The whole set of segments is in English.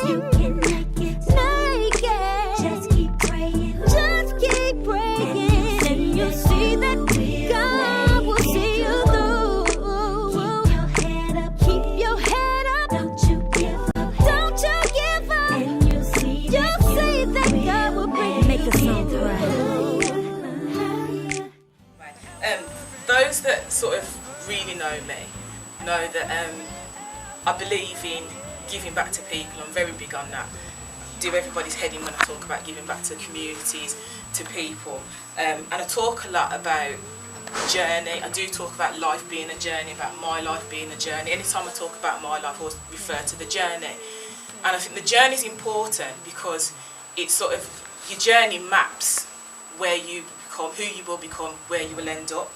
You can make it. Make it. Just keep praying. Just keep praying. And you'll see that God will see you through. Keep your head up. Keep your head up. Don't you give up. Don't you give up. And you'll see that God will bring. Make a song Those that sort of really know me know that I believe in giving back to people. I'm very big on that. Do everybody's head in when I talk about giving back to communities, to people. And I talk a lot about journey. I do talk about life being a journey, about my life being a journey. Anytime I talk about my life, I always refer to the journey. And I think the journey is important because it's sort of, your journey maps where you become, who you will become, where you will end up.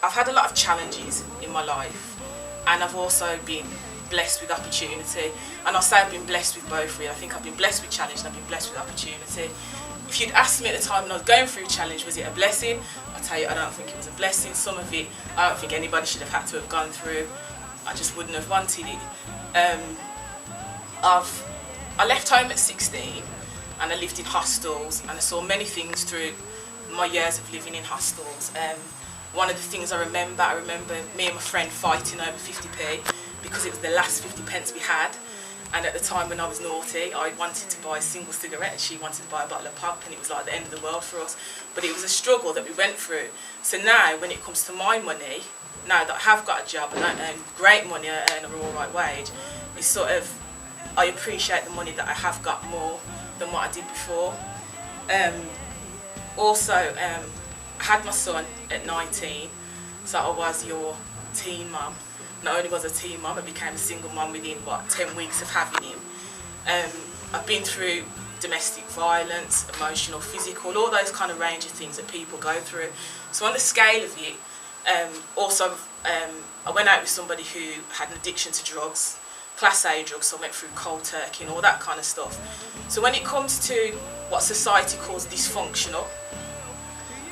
I've had a lot of challenges in my life, and I've also been blessed with opportunity. And I'll say I've been blessed with both really. I think I've been blessed with challenge and I've been blessed with opportunity. If you'd asked me at the time when I was going through challenge, was it a blessing? I'll tell you, I don't think it was a blessing. Some of it, I don't think anybody should have had to have gone through. I just wouldn't have wanted it. I left home at 16 and I lived in hostels, and I saw many things through my years of living in hostels. One of the things I remember me and my friend fighting over 50p because it was the last 50 pence we had. And at the time when I was naughty, I wanted to buy a single cigarette and she wanted to buy a bottle of pop, and it was like the end of the world for us. But it was a struggle that we went through. So now when it comes to my money, now that I have got a job and I earn great money, I earn an alright wage, it's sort of, I appreciate the money that I have got more than what I did before. I had my son at 19, so I was your teen mum. Not only was I a teen mum, I became a single mum within, 10 weeks of having him. I've been through domestic violence, emotional, physical, all those kind of range of things that people go through. So on the scale of it, I went out with somebody who had an addiction to drugs, Class A drugs, so I went through cold turkey and all that kind of stuff. So when it comes to what society calls dysfunctional,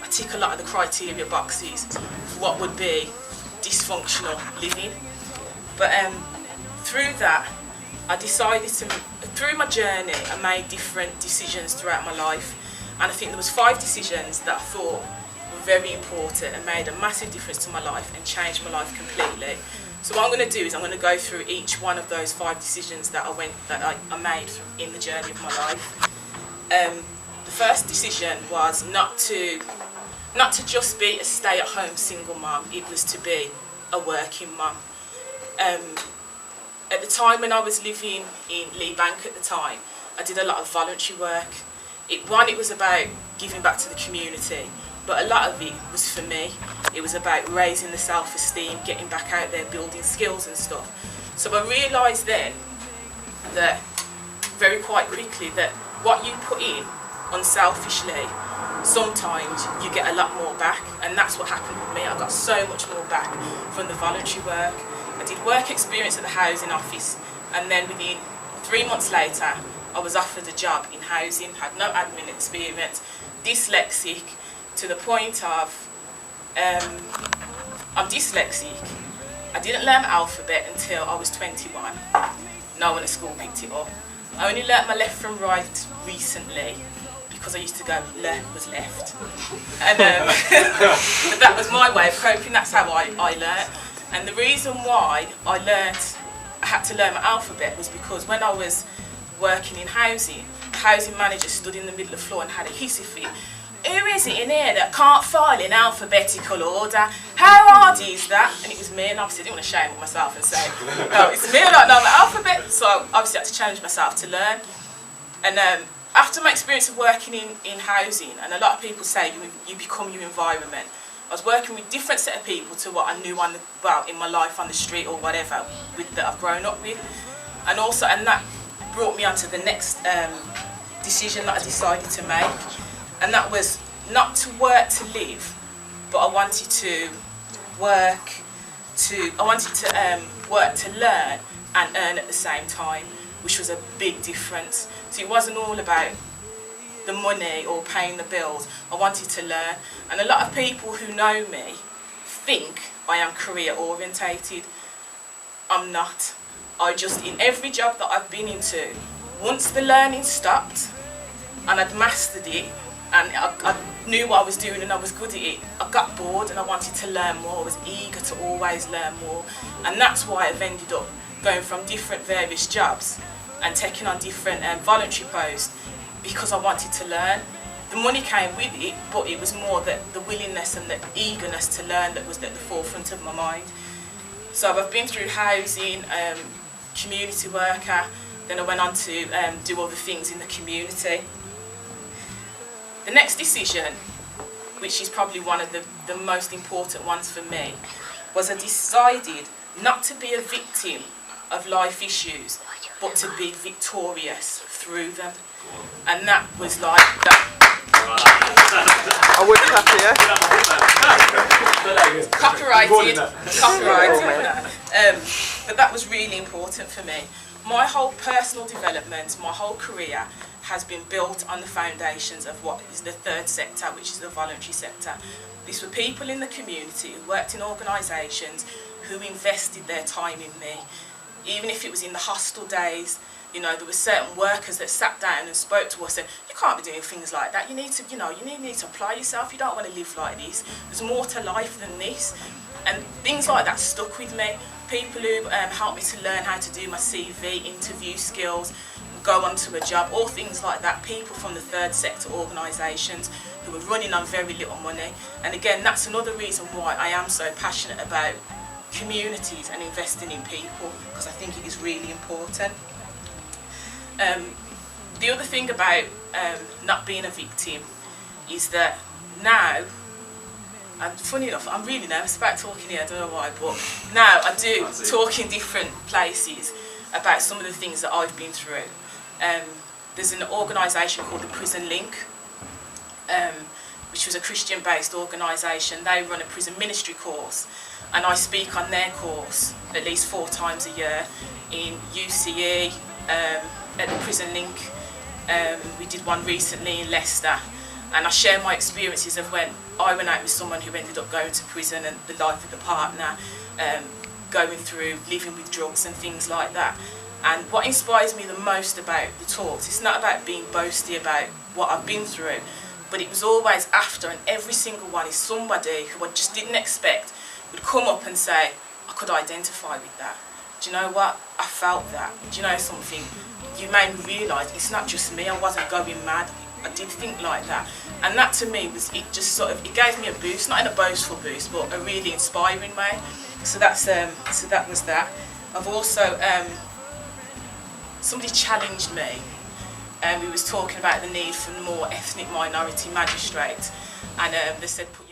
I tick a lot of the criteria boxes for what would be dysfunctional living. But through that, I decided to, through my journey, I made different decisions throughout my life. And I think there was 5 decisions that I thought were very important and made a massive difference to my life and changed my life completely. So what I'm going to do is I'm going to go through each one of those 5 decisions that I made in the journey of my life. The first decision was not to just be a stay-at-home single mum, it was to be a working mum. At the time when I was living in Lee Bank at the time, I did a lot of voluntary work. It was about giving back to the community, but a lot of it was for me. It was about raising the self-esteem, getting back out there, building skills and stuff. So I realised then that very quite quickly that what you put in unselfishly, sometimes you get a lot more back, and that's what happened with me. I got so much more back from the voluntary work. I did work experience at the housing office, and then within 3 months later I was offered a job in housing, had no admin experience, dyslexic to the point of I'm dyslexic. I didn't learn my alphabet until I was 21. No one at school picked it up. I only learnt my left from right recently because I used to go left was left. And but that was my way of coping, that's how I learnt. And the reason why I had to learn my alphabet was because when I was working in housing, the housing manager stood in the middle of the floor and had a hissy fit. Who is it in here that can't file in alphabetical order? How hard is that? And it was me, and obviously I didn't want to shame myself and say, no, it's me, I don't know the alphabet. So I obviously had to challenge myself to learn. And after my experience of working in housing, and a lot of people say you become your environment, I was working with different set of people to what I knew in my life on the street or whatever that I've grown up with. And that brought me on to the next decision that I decided to make. And that was not to work to live, but I wanted to work to learn and earn at the same time, which was a big difference. So it wasn't all about the money or paying the bills. I wanted to learn. And a lot of people who know me think I am career orientated. I'm not. I just, in every job that I've been into, once the learning stopped and I'd mastered it and I knew what I was doing and I was good at it, I got bored and I wanted to learn more. I was eager to always learn more, and that's why I've ended up going from different various jobs and taking on different voluntary posts, because I wanted to learn. The money came with it, but it was more the willingness and the eagerness to learn that was at the forefront of my mind. So I've been through housing, community worker, then I went on to do other things in the community. The next decision, which is probably one of the most important ones for me, was I decided not to be a victim of life issues, but to be victorious through them. And that was like that. I would clap here. Copyrighted. But that was really important for me. My whole personal development, my whole career has been built on the foundations of what is the third sector, which is the voluntary sector. These were people in the community who worked in organisations who invested their time in me. Even if it was in the hostel days, you know, there were certain workers that sat down and spoke to us and said, you can't be doing things like that. You need to, you need to apply yourself. You don't want to live like this. There's more to life than this. And things like that stuck with me. People who helped me to learn how to do my CV, interview skills, go on to a job, all things like that. People from the third sector organisations who were running on very little money. And again, that's another reason why I am so passionate about communities and investing in people, because I think it is really important. The other thing about not being a victim is that now, and funny enough, I'm really nervous about talking here, I don't know why, but now I do talk in different places about some of the things that I've been through. There's an organisation called the Prison Link, which was a Christian-based organisation. They run a prison ministry course, and I speak on their course at least 4 times a year in UCE, at the Prison Link. We did one recently in Leicester, and I share my experiences of when I went out with someone who ended up going to prison and the life of the partner, going through living with drugs and things like that. And what inspires me the most about the talks, it's not about being boasty about what I've been through, but it was always after, and every single one is somebody who I just didn't expect would come up and say, I could identify with that. Do you know what? I felt that. Do you know something? You made me realise it's not just me, I wasn't going mad. I did think like that. And that to me was, it just sort of, it gave me a boost, not in a boastful boost, but a really inspiring way. So that's, so that was that. I've also, somebody challenged me, and we was talking about the need for more ethnic minority magistrates, and they said, put